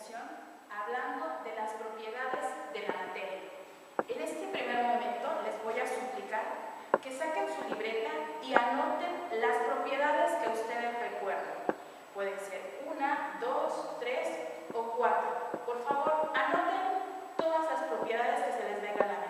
sesión hablando de las propiedades de la materia. En este primer momento les voy a suplicar que saquen su libreta y anoten las propiedades que ustedes recuerdan. Pueden ser 1, 2, 3 o 4. Por favor, anoten todas las propiedades que se les venga a la mente.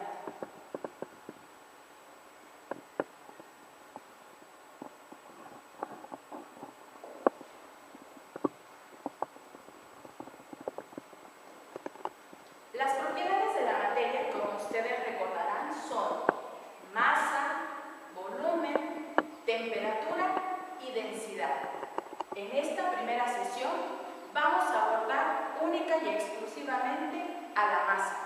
Las propiedades de la materia, como ustedes recordarán, son masa, volumen, temperatura y densidad. En esta primera sesión vamos a abordar única y exclusivamente a la masa.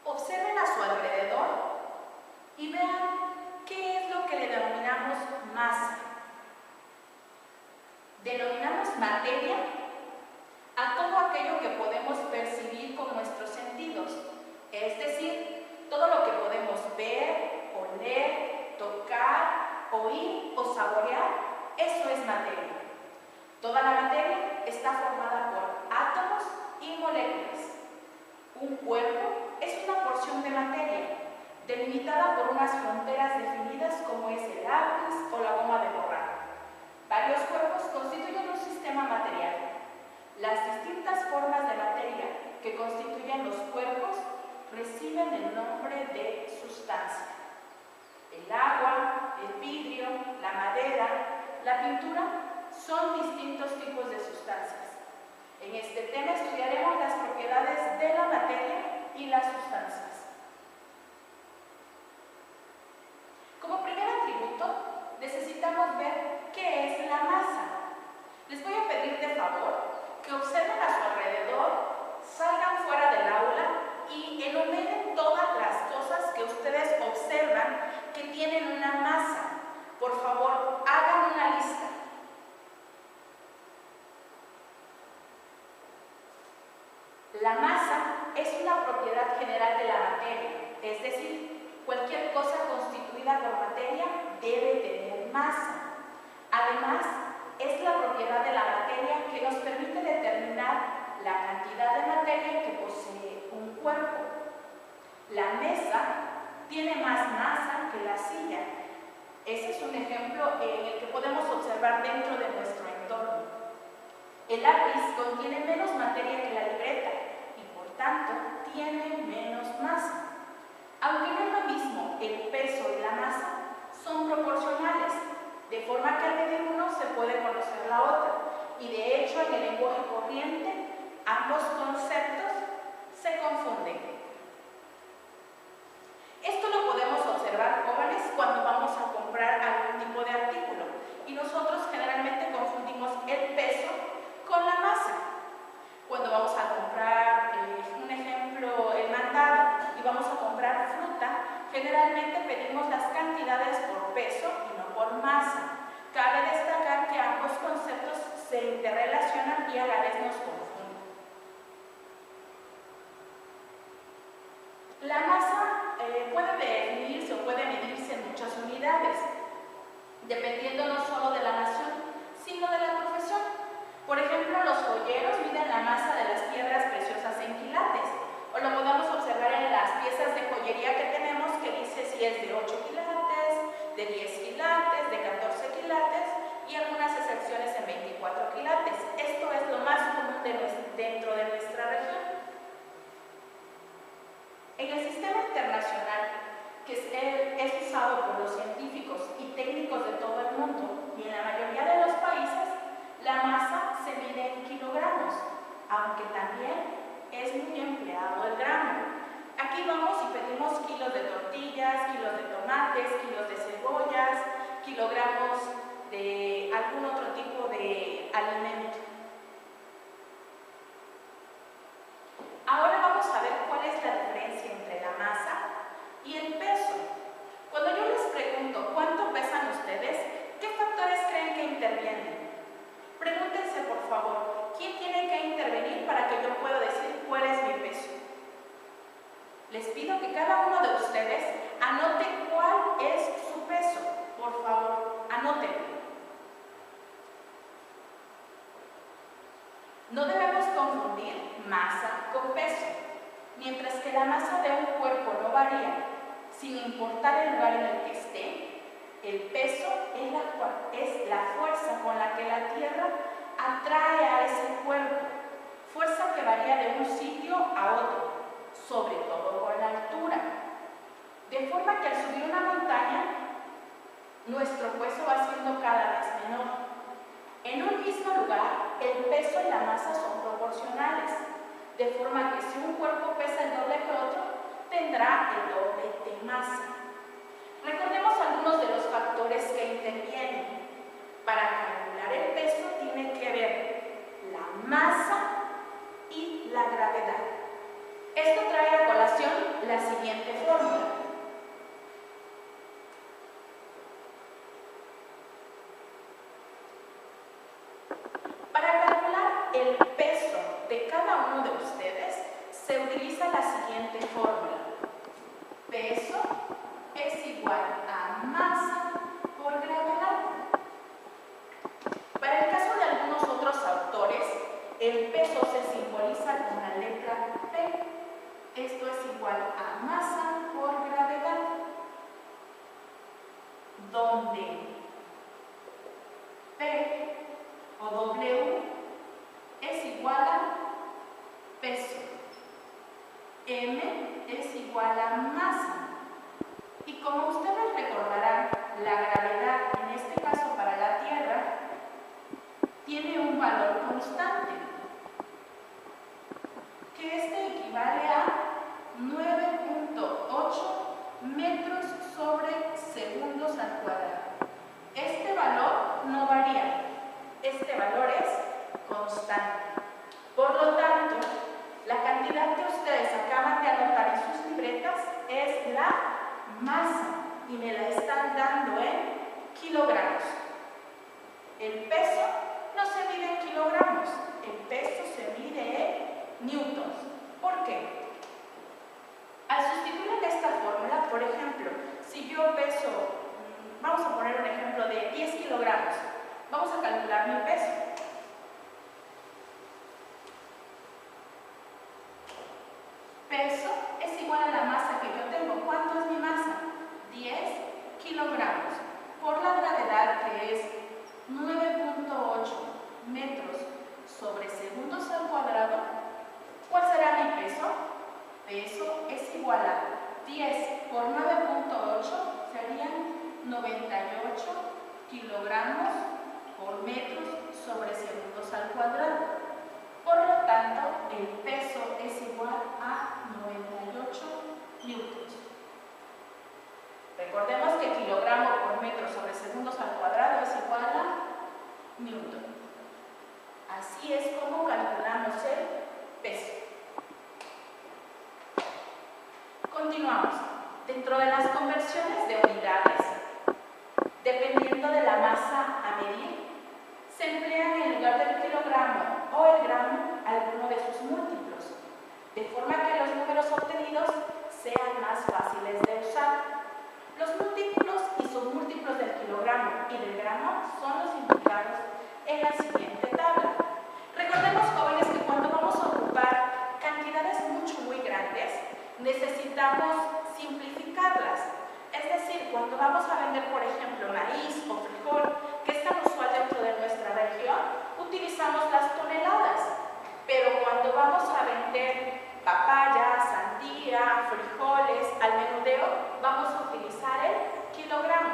Observen a su alrededor y vean qué es lo que le denominamos masa. Denominamos materia a todo aquello que podemos percibir con nuestros sentidos, es decir, todo lo que podemos ver, oler, tocar, oír o saborear, eso es materia. Toda la materia está formada por átomos y moléculas. Un cuerpo es una porción de materia, delimitada por unas fronteras definidas como es el lápiz o la goma de borrar. Varios cuerpos constituyen un sistema material. Las distintas formas de materia que constituyen los cuerpos reciben el nombre de sustancia. El agua, el vidrio, la madera, la pintura son distintos tipos de sustancias. En este tema estudiaremos las propiedades de la materia y las sustancias. Como primer atributo, necesitamos ver qué es la masa. Les voy a pedir de favor que observen a su alrededor, salgan fuera del aula y enumeren todas las cosas que ustedes observan que tienen una masa. Por favor, hagan una lista. La masa es una propiedad general de la materia, es decir, cualquier cosa constituida por materia debe tener masa. Además, es la propiedad de la materia que nos permite determinar la cantidad de materia que posee un cuerpo. La mesa tiene más masa que la silla. Ese es un ejemplo en el que podemos observar dentro de nuestro entorno. El lápiz contiene menos materia que la libreta y por tanto tiene menos masa. Aunque no es lo mismo el peso y la masa, son proporcionales, de forma que al medir uno se puede conocer la otra. Y de hecho, en el lenguaje corriente, ambos conceptos se confunden. Esto lo podemos observar, jóvenes, cuando vamos a comprar algún tipo de artículo. Y nosotros generalmente confundimos el peso con la masa. Cuando vamos a comprar, un ejemplo, el mandado, y vamos a comprar fruta, generalmente pedimos las cantidades por peso y no por masa. Cabe destacar que ambos conceptos se interrelacionan y a la vez nos confunden. La masa puede definirse o puede medirse en muchas unidades, dependiendo no solo de la nación, sino de la profesión. Por ejemplo, los joyeros miden la masa de las piedras preciosas en quilates, o lo podemos observar en las piezas de joyería que tenemos, que dice si es de 8 quilates, de 10 quilates, de 14 quilates y algunas excepciones en 24 quilates. Esto es lo más común dentro de nuestra región. En el sistema internacional, que es usado por los científicos y técnicos de todo el mundo y en la mayoría de los países, la masa se mide en kilogramos, aunque también es muy empleado el gramo. Aquí vamos y pedimos kilos de tortillas, kilos de tomates, kilos de cebollas, kilogramos de algún otro tipo de alimento. Ahora vamos a ver cuál es la diferencia entre la masa y el peso. Cuando yo les pregunto cuánto pesan ustedes, ¿qué factores creen que intervienen? Pregúntense por favor, ¿quién tiene que intervenir para que yo pueda decir cuál es mi peso? Les pido que cada uno de ustedes anote cuál es su peso. Por favor, anótenlo. Mientras que la masa de un cuerpo no varía, sin importar el lugar en el que esté, el peso es la fuerza con la que la Tierra atrae a ese cuerpo, fuerza que varía de un sitio a otro, sobre todo con la altura. De forma que al subir una montaña, nuestro peso va siendo cada vez menor. En un mismo lugar, el peso y la masa son proporcionales, de forma que si un cuerpo pesa el doble que otro, tendrá el doble de masa. Recordemos algunos de los factores que intervienen. Para calcular el peso tiene que ver la masa y la gravedad. Esto trae a colación la siguiente fórmula. Para calcular el peso de cada uno de ustedes, se utiliza la siguiente fórmula. Peso es igual a masa por gravedad. Para el caso de algunos otros autores, el peso se simboliza con la letra P. Esto es igual a masa por gravedad, donde P o W es igual a peso, M es igual a masa. Y como ustedes recordarán, la gravedad, en este caso para la Tierra, tiene un valor constante, que este equivale a 9.8 metros sobre segundos al cuadrado. Este valor no varía, este valor es constante. Por lo tanto, la cantidad que ustedes acaban de anotar en sus libretas es la masa y me la están dando en kilogramos. El peso no se mide en kilogramos, el peso se mide en newtons. ¿Por qué? Al sustituir en esta fórmula, por ejemplo, si yo peso, vamos a poner un ejemplo de 10 kilogramos, vamos a calcular mi peso. Peso es igual a la masa que yo tengo. ¿Cuánto es mi masa? 10 kilogramos. Por la gravedad, que es 9.8 metros sobre segundos al cuadrado, ¿cuál será mi peso? Peso es igual a 10 por 9.8, serían 98 kilogramos por metros sobre segundos al cuadrado. Por lo tanto, el peso es igual a 98 newtons. Recordemos que kilogramo por metro sobre segundos al cuadrado es igual a newton. Así es como calculamos el peso. Continuamos. Dentro de las conversiones de unidades, dependiendo de la masa a medir, se emplean en lugar del kilogramo o el gramo alguno de sus múltiplos, de forma que los números obtenidos sean más fáciles de usar. Los múltiplos y submúltiplos del kilogramo y del gramo son los indicados en la siguiente tabla. Recordemos, jóvenes, que cuando vamos a ocupar cantidades muy grandes, necesitamos simplificarlas. Es decir, cuando vamos a vender, por ejemplo, maíz o frijol, que es tan usual dentro de nuestra región, utilizamos las toneladas. Pero cuando vamos a vender papaya, sandía, frijoles, al menudeo, vamos a utilizar el kilogramo.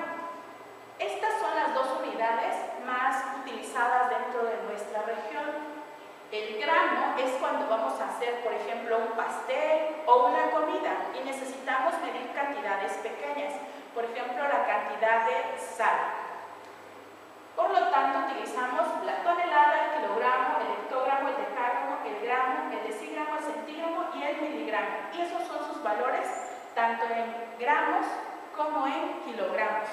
Estas son las dos unidades más utilizadas dentro de nuestra región. El gramo es cuando vamos a hacer, por ejemplo, un pastel o una comida y necesitamos medir cantidades pequeñas, por ejemplo, la cantidad de sal. Por lo tanto, utilizamos la tonelada, el kilogramo, el hectogramo, el decágramo, el gramo, el decígramo, el centígramo y el miligramo. Y esos son sus valores tanto en gramos como en kilogramos.